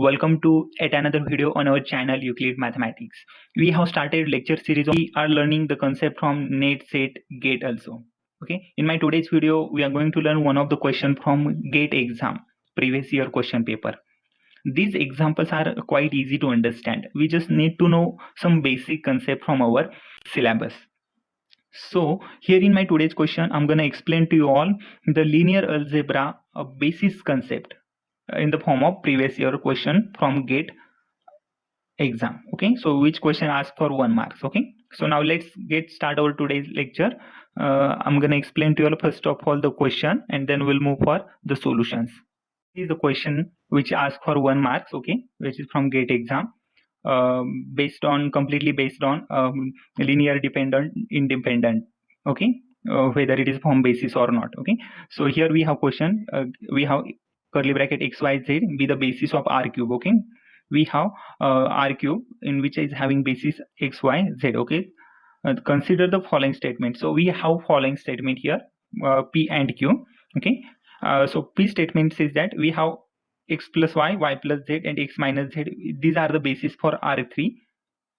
Welcome to yet another video on our channel Euclid Mathematics. We have started lecture series. We are learning the concept from net set gate also. Okay, in my today's video we are going to learn one of the question from gate exam, previous year question paper. These examples are quite easy to understand. We just need to know some basic concept from our syllabus. So here in my today's question I'm going to explain to you all the linear algebra basis concept in the form of previous year question from gate exam. Okay, so which question asks for 1 marks. Okay, so now let's get start our today's lecture. I'm gonna explain to you all first of all the question and then we'll move for the solutions. This is the question which asks for 1 marks. Okay, which is from gate exam, completely based on linear dependent independent. Okay, whether it is form basis or not. Okay, so here we have question, we have curly bracket xyz be the basis of r cube. Okay, we have r cube in which is having basis x y z. Okay, consider the following statement. So we have following statement here, p and q. Okay, so p statement says that we have x plus y plus z and x minus z. These are the basis for r3,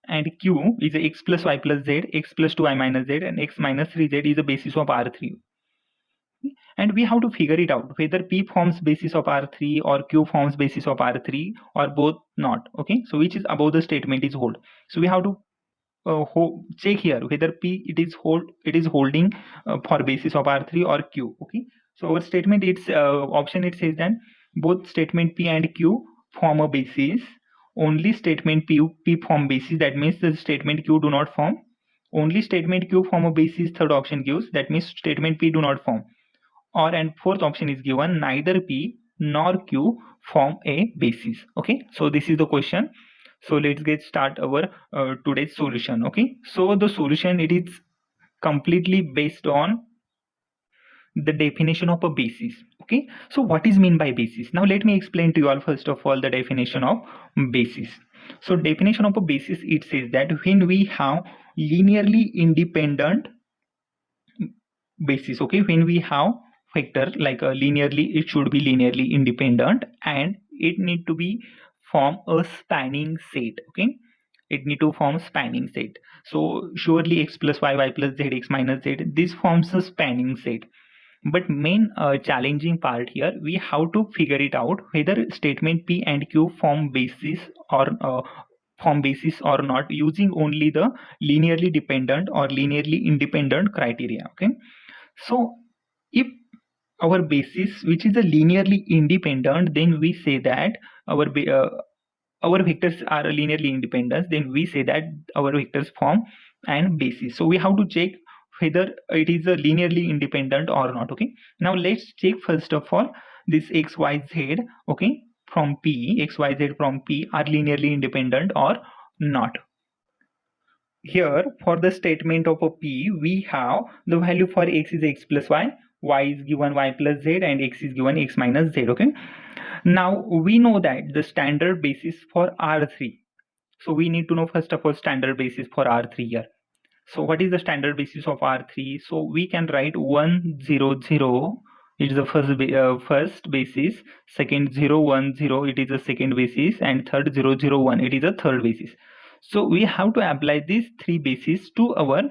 and q is x plus y plus z, x plus 2y minus z, and x minus 3z is the basis of r3. And we have to figure it out whether p forms basis of r3 or q forms basis of r3 or both not. Okay, so which is above the statement is hold. So we have to check here whether p it is holding for basis of r3 or q. Okay, so our statement, it's option, it says that both statement p and q form a basis. Only statement p form basis, that means the statement q do not form. Only statement q form a basis, third option gives, that means statement p do not form. Or and fourth option is given, neither p nor q form a basis. Okay, so this is the question. So let's get start our today's solution. Okay, so the solution, it is completely based on the definition of a basis. Okay, so what is mean by basis? Now let me explain to you all first of all the definition of basis. So definition of a basis, it says that when we have linearly independent basis. Okay, when we have vector like a linearly, it should be linearly independent and it need to be form a spanning set. Okay, it need to form spanning set. So surely x plus y plus z, x minus z, this forms a spanning set. But main challenging part here, we have to figure it out whether statement p and q form basis or not, using only the linearly dependent or linearly independent criteria. Okay, so if our basis which is a linearly independent, then we say that our vectors are linearly independent, then we say that our vectors form and basis. So we have to check whether it is a linearly independent or not. Okay, now let's check first of all this x y z, okay, from p, x y z from p are linearly independent or not. Here for the statement of a p, we have the value for x is x plus y is given y plus z, and x is given x minus z. Okay, now we know that the standard basis for r3. So we need to know first of all standard basis for r3 here. So what is the standard basis of r3? So we can write 1 0 0 it is the first basis, second 0 1 0 it is the second basis, and third 0 0 1 it is the third basis. So we have to apply these three bases to our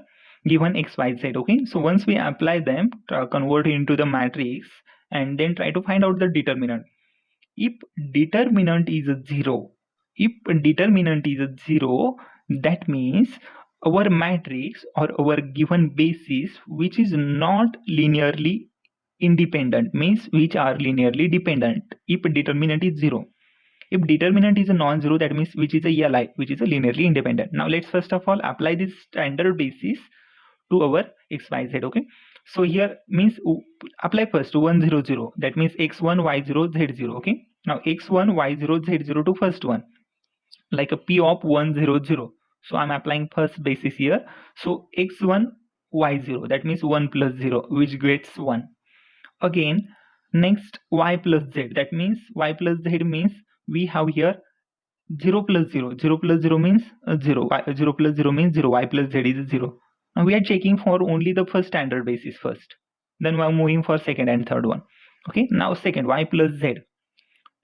given x y z. Okay, so once we apply them, convert into the matrix and then try to find out the determinant. If determinant is a 0, that means our matrix or our given basis which is not linearly independent, means which are linearly dependent, if determinant is 0. If determinant is a non-zero, that means which is a li, which is a linearly independent. Now let's first of all apply this standard basis to our x y z. Okay, so here means apply first 1 0 0, that means x1 y0 z0. Okay, now x1 y0 z0 to first one, like a p of 1 0 0. So I'm applying first basis here. So x1 y0, that means 1 plus 0, which gets 1. Again next y plus z, that means y plus z means we have here 0 plus 0. 0 plus 0 means 0. 0 plus 0 means 0. Y plus z is 0. Now we are checking for only the first standard basis first. Then we are moving for second and third one. Okay, now second y plus z.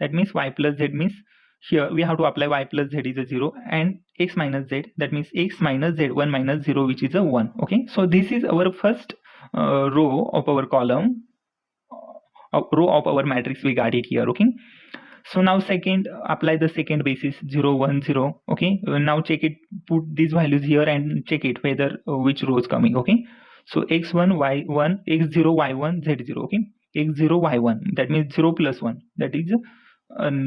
That means y plus z means here we have to apply y plus z is a 0 and x minus z, that means x minus z1 minus 0, which is a 1. Okay, so this is our first row of our column, row of our matrix we got it here. Okay, so now second, apply the second basis 0 1 0. Okay, now check it, put these values here and check it whether which row is coming. Okay, so x1 y1 x0 y1 z0. Okay, x0 y1, that means 0 plus 1, that is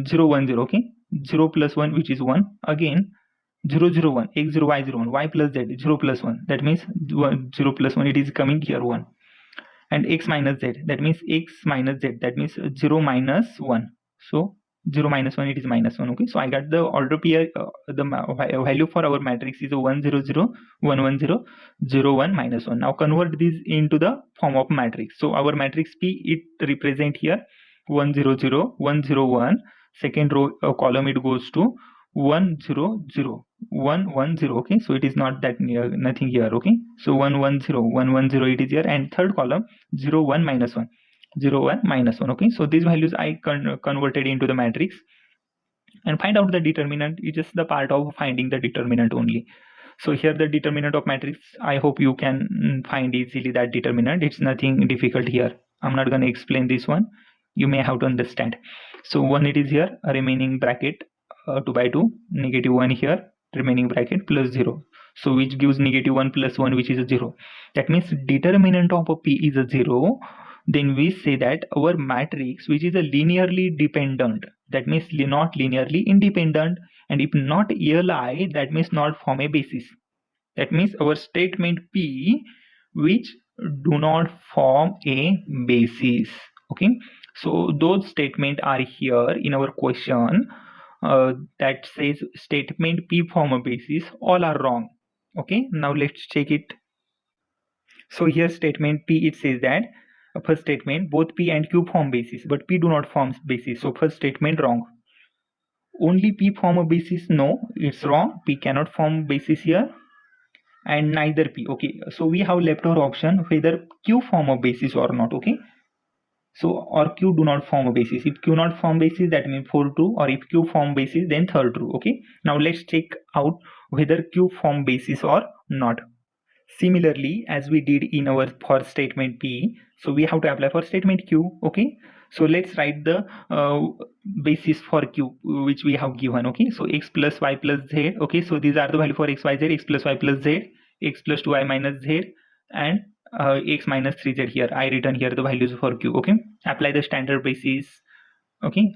0 1 0. Okay, 0 plus 1, which is 1, again 0 0 1 x0 y0 1, y plus z 0 plus 1, that means 0 plus 1, it is coming here 1, and x minus z, that means x minus z, that means 0 minus 1. So 0 minus 1, it is minus 1. Okay, so I got the order pair, the value for our matrix is 1 0 0 1 1 0 0 1 minus 1. Now convert this into the form of matrix. So our matrix P, it represent here 1 0 0 1 0 1, second row column it goes to 1 0 0 1 1 0. Okay, so it is not that near, nothing here. Okay, so 1 1 0 1 1 0, it is here, and third column 0 1 minus 1 0 1 minus 1. Okay, so these values I converted into the matrix, and find out the determinant is just the part of finding the determinant only. So here the determinant of matrix, I hope you can find easily that determinant. It's nothing difficult here. I'm not going to explain this one, you may have to understand. So 1, it is here, a remaining bracket 2 by 2, negative 1 here, remaining bracket plus 0, so which gives negative 1 plus 1, which is a 0. That means determinant of a P is a 0. Then we say that our matrix, which is a linearly dependent, that means not linearly independent, and if not ELI, that means not form a basis. That means our statement P which do not form a basis. Okay, so those statements are here in our question that says statement P form a basis, all are wrong. Okay, now let's check it. So here statement P, it says that first statement both P and Q form basis, but P do not form basis. So first statement wrong. Only P form a basis, no, it's wrong. P cannot form basis here, and neither P. Okay, so we have left our option whether Q form a basis or not. Okay, so or Q do not form a basis. If Q not form basis, that means 4 true, or if Q form basis, then third true. Okay, now let's check out whether Q form basis or not. Similarly, as we did in our for statement P, so we have to apply for statement Q. Okay, so let's write the basis for Q which we have given. Okay, so x plus y plus z. Okay, so these are the value for x y z, x plus y plus z, x plus 2y minus z, and x minus 3z here. I written here the values for Q. Okay, apply the standard basis. Okay,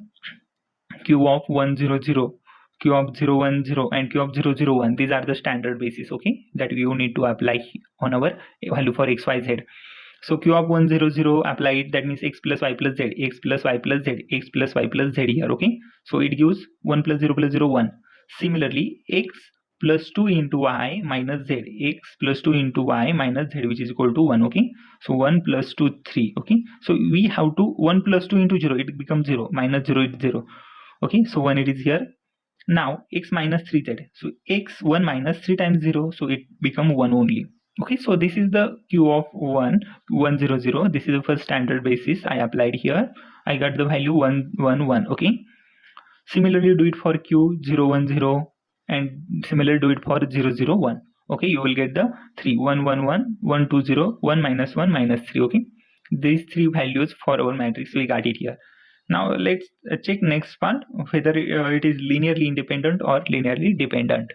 Q of 1 0 0, Q of 0 1 0, and Q of 0 0 1. These are the standard basis. Okay, that you need to apply on our value for x y z. So Q of 1 0 0, apply it, that means x plus y plus z, x plus y plus z, x plus y plus z here. Okay, so it gives 1 plus 0 plus 0 1. Similarly, x plus 2 into y minus z, x plus 2 into y minus z, which is equal to 1. Okay, so 1 plus 2 3. Okay, so we have to 1 plus 2 into 0, it becomes 0, minus 0 is 0. Okay, so 1 it is here. Now x minus 3z, so x 1 minus 3 times 0, so it become 1 only. Okay, so this is the Q of 1 1 0 0. This is the first standard basis I applied here. I got the value 1 1 1. Okay, similarly do it for Q 0 1 0, and similarly do it for 0 0 1. Okay, you will get the 3 1 1 1 1 2 0 1 minus 1 minus 3. Okay, these three values for our matrix we got it here. Now let's check next part whether it is linearly independent or linearly dependent.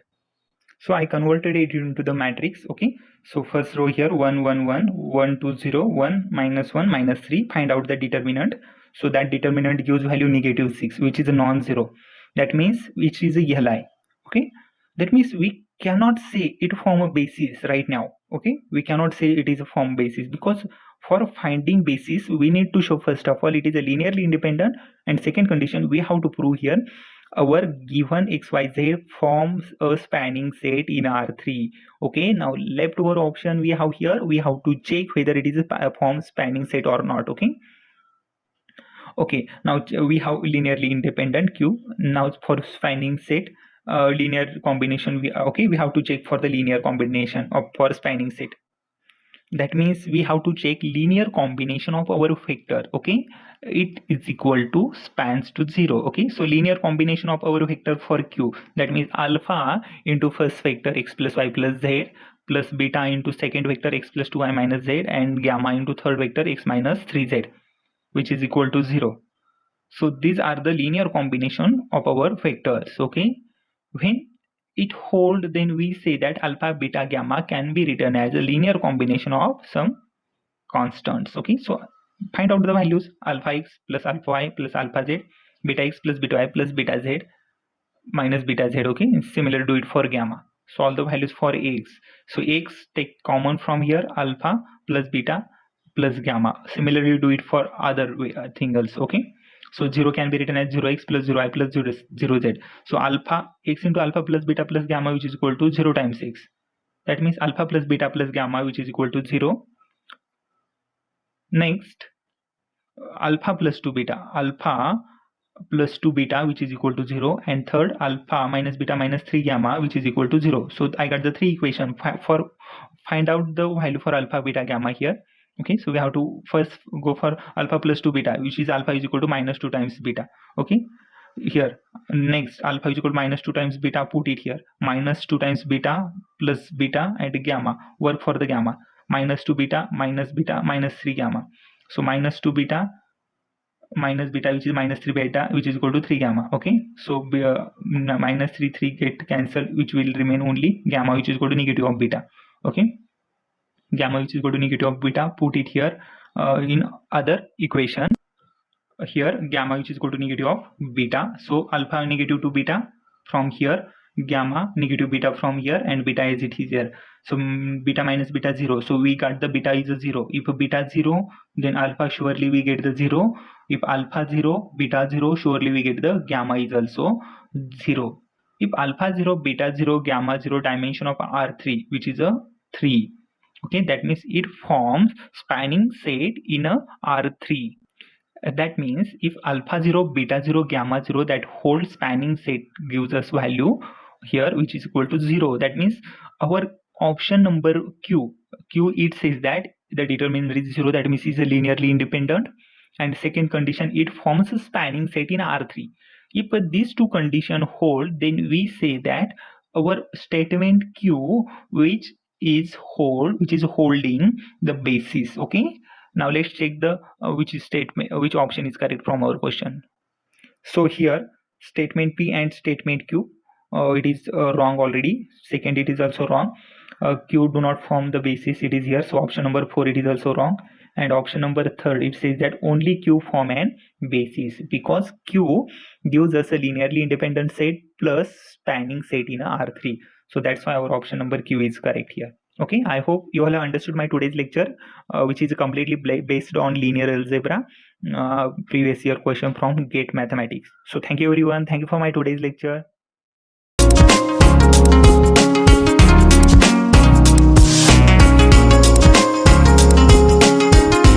So I converted it into the matrix. Okay, so first row here 1 1 1 1 2 0 1 minus 1 minus 3. Find out the determinant. So that determinant gives value negative 6, which is a non-zero. That means which is a ELI. Okay, that means we cannot say it form a basis right now. Okay, we cannot say it is a form basis, because for finding basis we need to show first of all it is a linearly independent, and second condition we have to prove here our given xyz forms a spanning set in R3. Okay, now leftover option we have here, we have to check whether it is a form spanning set or not. Okay, okay, now we have linearly independent Q. Now for spanning set linear combination, we have to check for the linear combination of for spanning set. That means we have to check linear combination of our vector. Okay, it is equal to spans to 0. Okay, so linear combination of our vector for q, that means alpha into first vector x plus y plus z plus beta into second vector x plus 2y minus z and gamma into third vector x minus 3z, which is equal to 0. So these are the linear combination of our vectors. Okay, when it hold, then we say that alpha, beta, gamma can be written as a linear combination of some constants. Okay, so find out the values: alpha x plus alpha y plus alpha z, beta x plus beta y plus beta z minus beta z. Okay, and similar do it for gamma. So all the values for x. So x take common from here, alpha plus beta plus gamma. Similarly do it for other thing also. Okay, so 0 can be written as 0x plus 0y plus 0z. So alpha x into alpha plus beta plus gamma, which is equal to 0 times x. That means alpha plus beta plus gamma, which is equal to 0. Next, alpha plus 2 beta, alpha plus 2 beta, which is equal to 0, and third alpha minus beta minus 3 gamma, which is equal to 0. So I got the three equation for find out the value for alpha, beta, gamma here. Okay, so we have to first go for alpha plus 2 beta, which is alpha is equal to minus 2 times beta. Okay, here next alpha is equal to minus 2 times beta, put it here, minus 2 times beta plus beta and gamma, work for the gamma, minus 2 beta minus 3 gamma. So minus 2 beta minus beta, which is minus 3 beta, which is equal to 3 gamma. Okay, so minus 3 get cancelled, which will remain only gamma, which is equal to negative of beta. Okay, gamma which is equal to negative of beta, put it here in other equation. Here gamma which is equal to negative of beta, so alpha negative to beta from here, gamma negative beta from here, and beta as it is here. So beta minus beta 0, so we got the beta is a 0. If beta 0, then alpha surely we get the 0. If alpha 0, beta 0, surely we get the gamma is also 0. If alpha 0, beta 0, gamma 0, dimension of R3, which is a 3. Okay, that means it forms spanning set in a R3. That means if alpha 0, beta 0, gamma 0, that whole spanning set gives us value here which is equal to 0. That means our option number q it says that the determinant is 0, that means is a linearly independent, and second condition, it forms a spanning set in R3. If these two conditions hold, then we say that our statement q which is holding the basis. Okay, now let's check the which option is correct from our question. So here statement P and statement Q, it is wrong already. Second, it is also wrong. Q do not form the basis, it is here. So option number 4, it is also wrong. And option number 3, it says that only Q form an basis, because Q gives us a linearly independent set plus spanning set in a R3. So that's why our option number Q is correct here. Okay, I hope you all have understood my today's lecture, which is completely based on linear algebra, previous year question from GATE mathematics. So thank you everyone. Thank you for my today's lecture.